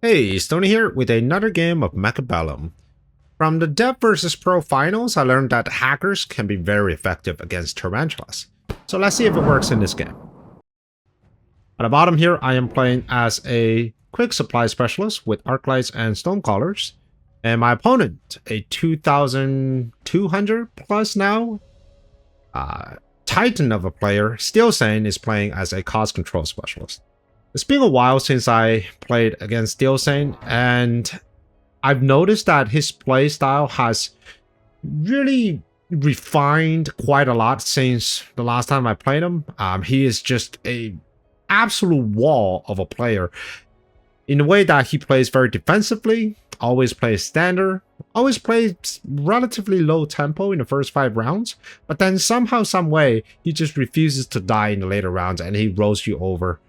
Hey, Stoney here with another game of Mechabellum. From the Dev vs Pro finals, I learned that hackers can be very effective against tarantulas. So let's see if it works in this game. At the bottom here, I am playing as a quick supply specialist with arc lights and stonecallers. And my opponent, a 2,200 plus now, titan of a player, Steelsane, is playing as a cost control specialist. It's been a while since I played against Steelsane, and I've noticed that his play style has really refined quite a lot since the last time I played him. He is just a absolute wall of a player in the way that he plays very defensively, always plays standard, always plays relatively low tempo in the first 5 rounds, but then somehow, some way, he just refuses to die in the later rounds and he rolls you over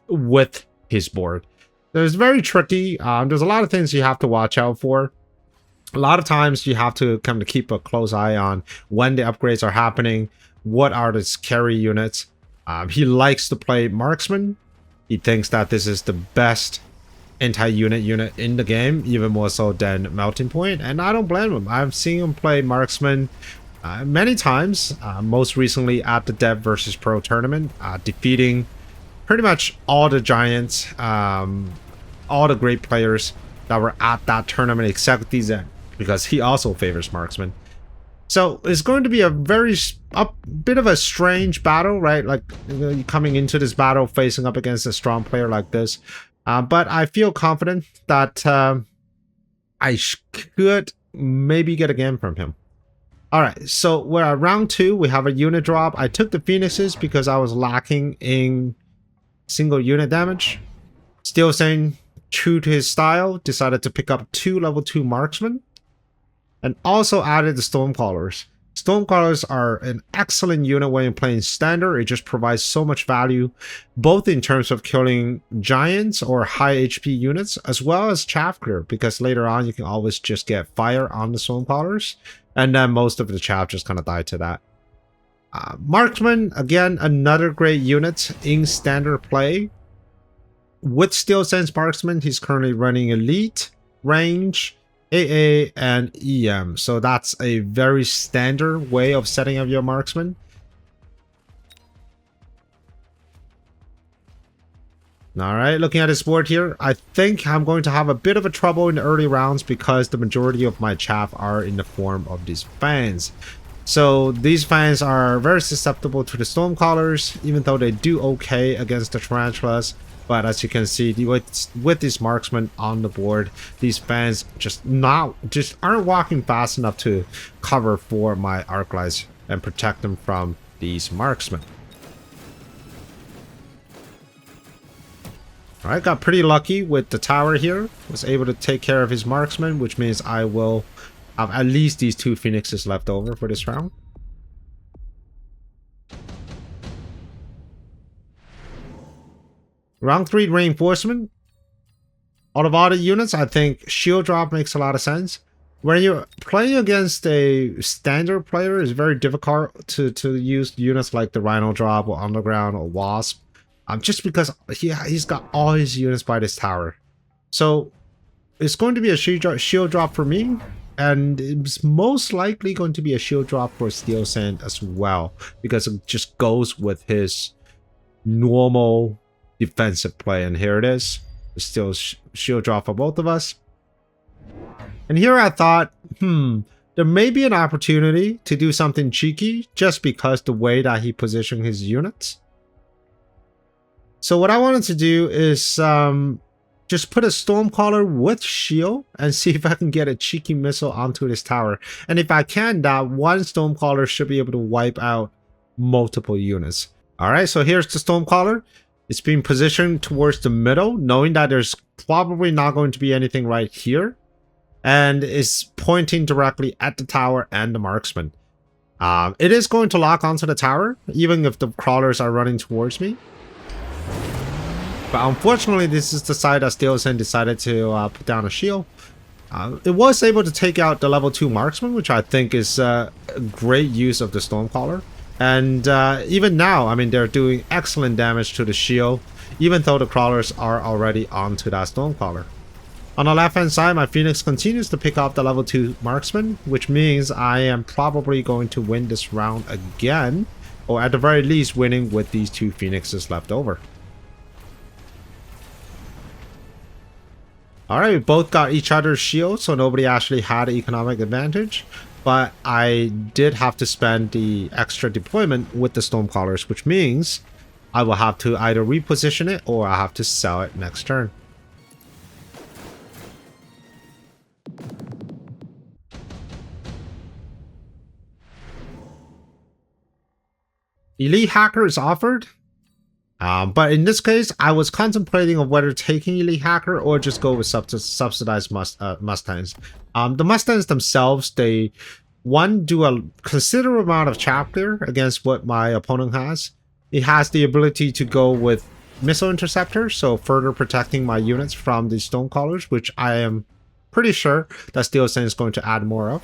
with his board. It's very tricky. There's a lot of things you have to watch out for. A lot of times you have to kind of keep a close eye on when the upgrades are happening, what are the carry units. He likes to play marksman. He thinks that this is the best anti-unit in the game, even more so than melting point, and I don't blame him. I've seen him play marksman many times, most recently at the Dev vs Pro tournament, defeating pretty much all the giants, all the great players that were at that tournament except Steelsane, because he also favors marksman. So it's going to be a bit of a strange battle, right? Like, coming into this battle facing up against a strong player like this. But I feel confident that I could maybe get a game from him. Alright, so we're at round 2. We have a unit drop. I took the Phoenixes because I was lacking in single unit damage. Steelsane, true to his style, decided to pick up 2 level 2 marksmen and also added the Stormcallers. Stormcallers are an excellent unit when you're playing standard. It just provides so much value, both in terms of killing giants or high HP units, as well as chaff clear, because later on you can always just get fire on the Stormcallers, and then most of the chaff just kind of die to that. Marksman, again, another great unit in standard play. With Steelsane's Marksman, he's currently running Elite, Range, AA, and EM. So that's a very standard way of setting up your Marksman. Alright, looking at his board here, I think I'm going to have a bit of a trouble in the early rounds because the majority of my chaff are in the form of these fans. So these fans are very susceptible to the Stormcallers, even though they do okay against the tarantulas. But as you can see, with these marksmen on the board, these fans just aren't walking fast enough to cover for my arc lights and protect them from these marksmen. Alright, got pretty lucky with the tower here. Was able to take care of his marksman, which means I will have at least these 2 Phoenixes left over for this round. Round 3 reinforcement. Out of all the units, I think shield drop makes a lot of sense. When you're playing against a standard player, it's very difficult to use units like the Rhino drop or Underground or Wasp. Just because he's got all his units by this tower. So it's going to be a shield drop for me. And it's most likely going to be a shield drop for Steelsane as well, because it just goes with his normal defensive play. And here it is. It's still shield drop for both of us. And here I thought, there may be an opportunity to do something cheeky just because the way that he positioned his units. So what I wanted to do is just put a Stormcaller with shield and see if I can get a cheeky missile onto this tower. And if I can, that one Stormcaller should be able to wipe out multiple units. Alright, so here's the Stormcaller. It's being positioned towards the middle, knowing that there's probably not going to be anything right here. And is pointing directly at the tower and the marksman. It is going to lock onto the tower, even if the crawlers are running towards me. But unfortunately, this is the side that Steelsane decided to put down a shield. It was able to take out the level 2 marksman, which I think is a great use of the Stormcaller. And even now, I mean, they're doing excellent damage to the shield. even though the crawlers are already onto that Stormcaller. On the left hand side, my Phoenix continues to pick up the level 2 marksman, which means I am probably going to win this round again, or at the very least winning with these 2 Phoenixes left over. Alright, we both got each other's shields, so nobody actually had an economic advantage. But I did have to spend the extra deployment with the Stormcallers, which means I will have to either reposition it or I have to sell it next turn. Elite Hacker is offered. But in this case, I was contemplating of whether taking Elite Hacker or just go with subsidized Mustangs. The Mustangs themselves, they, one, do a considerable amount of chap clear against what my opponent has. It has the ability to go with Missile Interceptor, so further protecting my units from the Stonecallers, which I am pretty sure that Steelsane is going to add more of.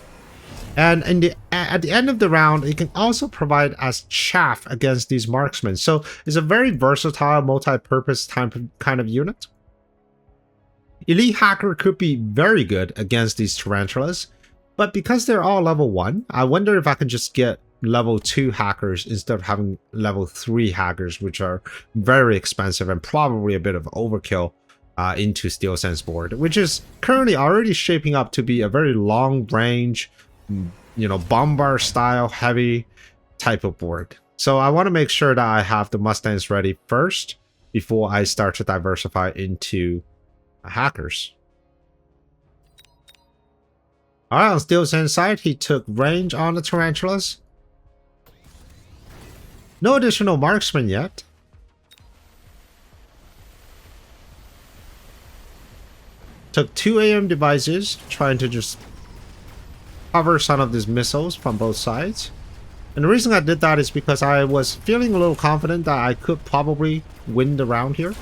And at the end of the round, it can also provide as chaff against these marksmen. So it's a very versatile, multi-purpose kind of unit. Elite Hacker could be very good against these tarantulas, but because they're all level 1, I wonder if I can just get level 2 hackers instead of having level 3 hackers, which are very expensive and probably a bit of overkill into Steelsane's board, which is currently already shaping up to be a very long range, you know, bombard style heavy type of board. So I want to make sure that I have the Mustangs ready first before I start to diversify into hackers. Alright, on Steelsane's side, he took range on the tarantulas. No additional marksman yet. Took 2 AM devices, trying to just cover some of these missiles from both sides. And the reason I did that is because I was feeling a little confident that I could probably win the round here.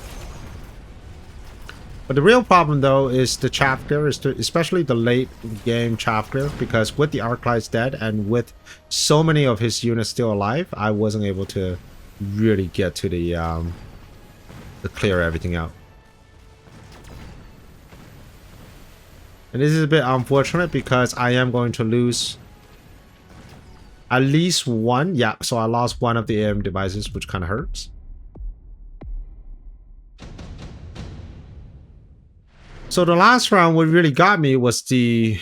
But the real problem though is the chaff clear, especially the late game chaff clear, because with the Arclights dead and with so many of his units still alive, I wasn't able to really get to the clear everything out. And this is a bit unfortunate because I am going to lose at least one. Yeah, so I lost one of the AM devices, which kind of hurts. So the last round, what really got me was the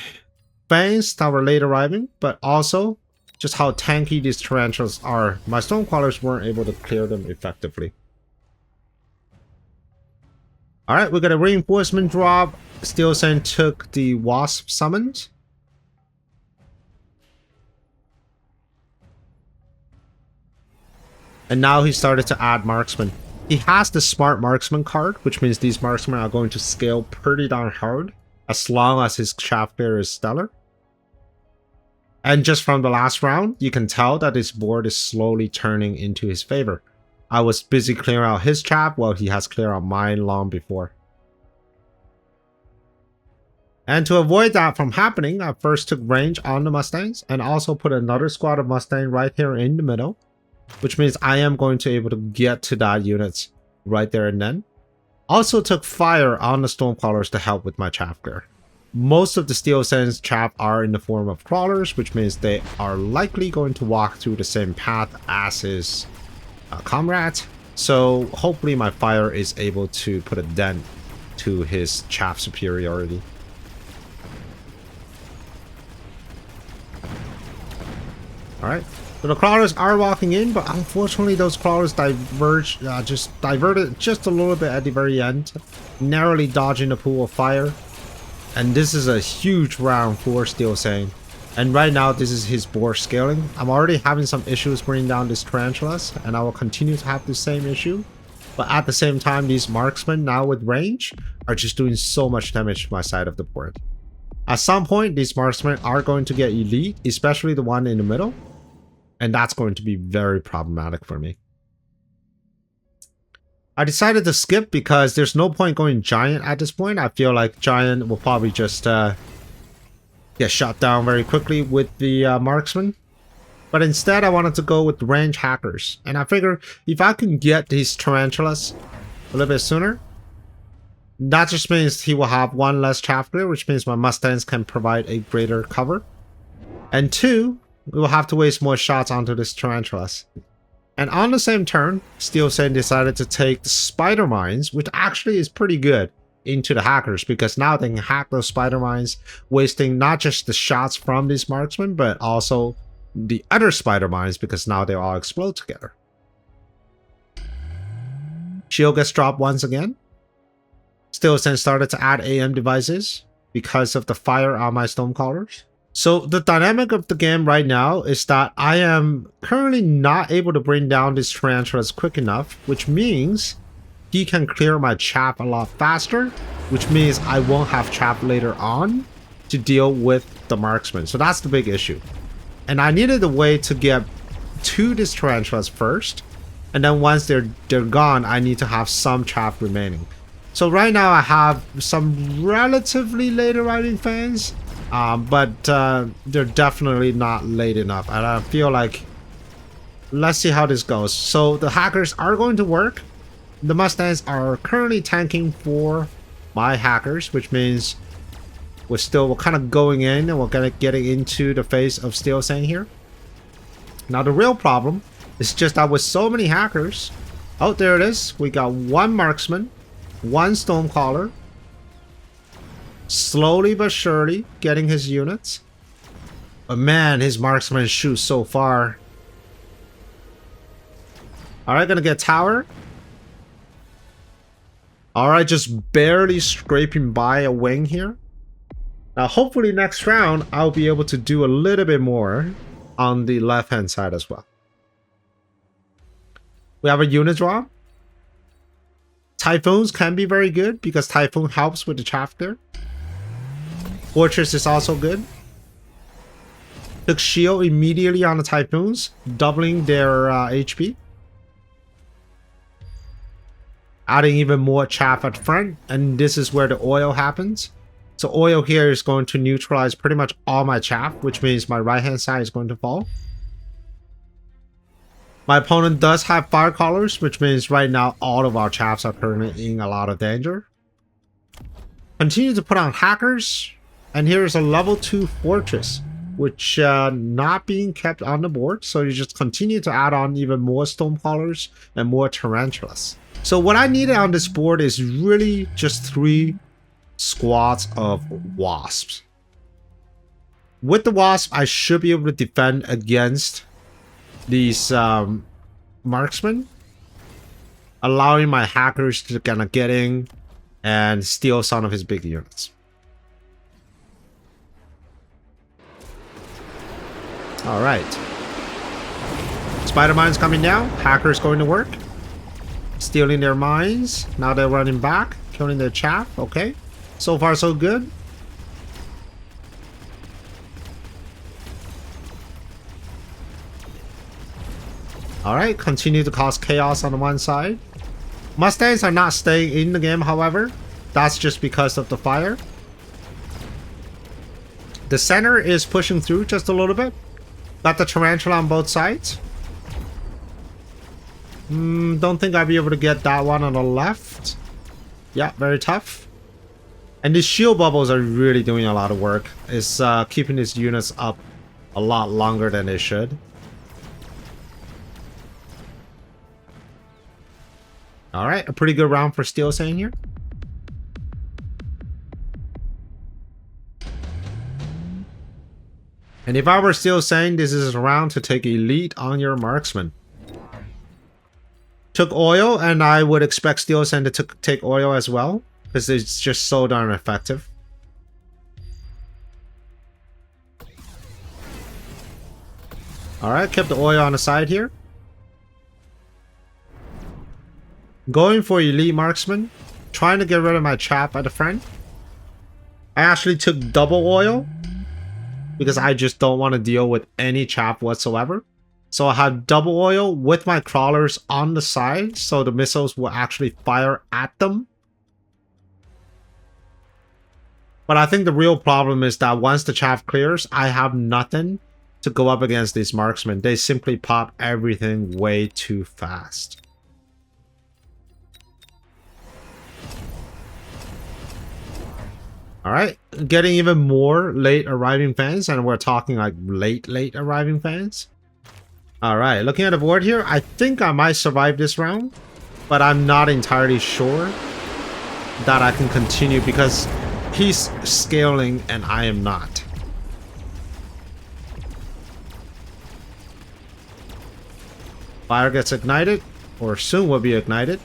fangs that were late arriving, but also just how tanky these tarantulas are. My Stonecrawlers weren't able to clear them effectively. Alright, we got a reinforcement drop. Steelsane took the Wasp summons. And now he started to add marksman. He has the smart marksman card, which means these marksmen are going to scale pretty darn hard as long as his chaff clear is stellar. And just from the last round, you can tell that his board is slowly turning into his favor. I was busy clearing out his chaff while he has cleared out mine long before. And to avoid that from happening, I first took range on the Mustangs and also put another squad of Mustang right here in the middle, which means I am going to be able to get to that units right there and then. Also took fire on the Stormcrawlers to help with my chaff clear. Most of the Steelsane's chaff are in the form of crawlers, which means they are likely going to walk through the same path as his comrades. So hopefully my fire is able to put a dent to his chaff superiority. Alright, so the crawlers are walking in, but unfortunately those crawlers diverted just a little bit at the very end, narrowly dodging the pool of fire. And this is a huge round for Steelsane. And right now this is his board scaling. I'm already having some issues bringing down these tarantulas, and I will continue to have the same issue. But at the same time, these marksmen now with range are just doing so much damage to my side of the board. At some point, these marksmen are going to get elite, especially the one in the middle. And that's going to be very problematic for me. I decided to skip because there's no point going giant at this point. I feel like giant will probably just get shot down very quickly with the marksman. But instead I wanted to go with range hackers. And I figure if I can get these tarantulas a little bit sooner. That just means he will have one less chaff clear, which means my Mustangs can provide a greater cover. And two, we will have to waste more shots onto this tarantulas. And on the same turn, Steelsane decided to take the spider mines, which actually is pretty good, into the hackers, because now they can hack those spider mines, wasting not just the shots from these marksmen, but also the other spider mines, because now they all explode together. Shield gets dropped once again. Steelsane started to add AM devices because of the fire on my Stonecrawlers. So the dynamic of the game right now is that I am currently not able to bring down these tarantulas quick enough, which means he can clear my chaff a lot faster, which means I won't have chaff later on to deal with the marksman. So that's the big issue. And I needed a way to get to these tarantulas first, and then once they're gone, I need to have some chaff remaining. So right now I have some relatively late arriving fans, but they're definitely not late enough, and I feel like, let's see how this goes. So the hackers are going to work. The Mustangs are currently tanking for my hackers, which means we're kind of going in and we're kind of getting into the face of Steelsane here. Now the real problem is just that with so many hackers, oh, there it is. We got one marksman, one Stonecrawler, slowly but surely getting his units. But man, his marksman shoots so far. Alright, gonna get tower. Alright, just barely scraping by a wing here. Now hopefully next round I'll be able to do a little bit more on the left hand side as well. We have a unit draw. Typhoons can be very good because Typhoon helps with the chaff there. Fortress is also good. Took shield immediately on the Typhoons, doubling their HP. Adding even more chaff at front, and this is where the oil happens. So oil here is going to neutralize pretty much all my chaff, which means my right hand side is going to fall. My opponent does have fire collars, which means right now all of our chaffs are currently in a lot of danger. Continue to put on hackers, and here is a level 2 fortress, which not being kept on the board, so you just continue to add on even more Stonecrawlers and more tarantulas. So what I needed on this board is really just 3 squads of wasps. With the wasp, I should be able to defend against these marksmen, allowing my hackers to kind of get in and steal some of his big units. All right, spider mines coming down. Hackers going to work, stealing their mines. Now they're running back, killing their chaff. Okay, so far so good. Alright, continue to cause chaos on the one side. Mustangs are not staying in the game, however. That's just because of the fire. The center is pushing through just a little bit. Got the tarantula on both sides. Don't think I'll be able to get that one on the left. Yeah, very tough. And these shield bubbles are really doing a lot of work. It's keeping these units up a lot longer than they should. Alright, a pretty good round for Steelsane here. And if I were Steelsane, this is a round to take a lead on your marksman. Took oil, and I would expect Steelsane to take oil as well, because it's just so darn effective. Alright, kept the oil on the side here. Going for elite marksman, trying to get rid of my chaff at the front. I actually took double oil because I just don't want to deal with any chaff whatsoever. So I have double oil with my crawlers on the side, so the missiles will actually fire at them. But I think the real problem is that once the chaff clears, I have nothing to go up against these marksmen. They simply pop everything way too fast. All right, getting even more late arriving fans, and we're talking like late arriving fans. All right, looking at the board here, I think I might survive this round, but I'm not entirely sure that I can continue because he's scaling and I am not. Fire gets ignited, or soon will be ignited.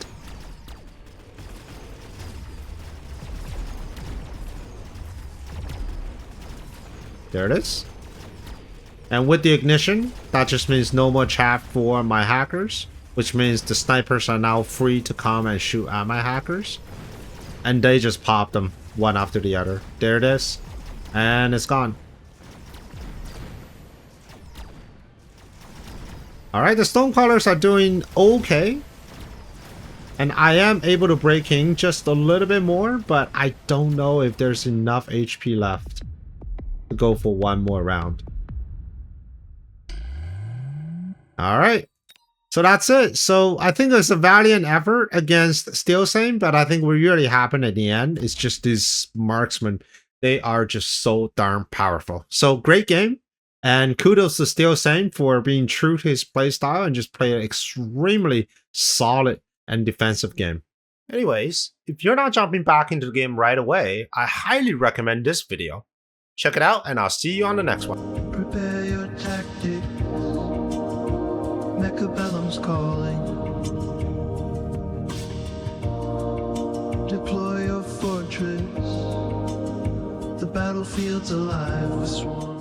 There it is. And with the ignition, that just means no more chat for my hackers, which means the snipers are now free to come and shoot at my hackers. And they just pop them one after the other. There it is. And it's gone. Alright, the Stonecrawlers are doing okay. And I am able to break in just a little bit more, but I don't know if there's enough HP left to go for one more round. Alright. So that's it. So I think it's a valiant effort against Steelsane, but I think what really happened at the end is just these marksmen. They are just so darn powerful. So great game. And kudos to Steelsane for being true to his playstyle and just play an extremely solid and defensive game. Anyways, if you're not jumping back into the game right away, I highly recommend this video. Check it out, and I'll see you on the next one. Prepare your tactics. Mechabellum's calling. Deploy your fortress. The battlefield's alive with swarms.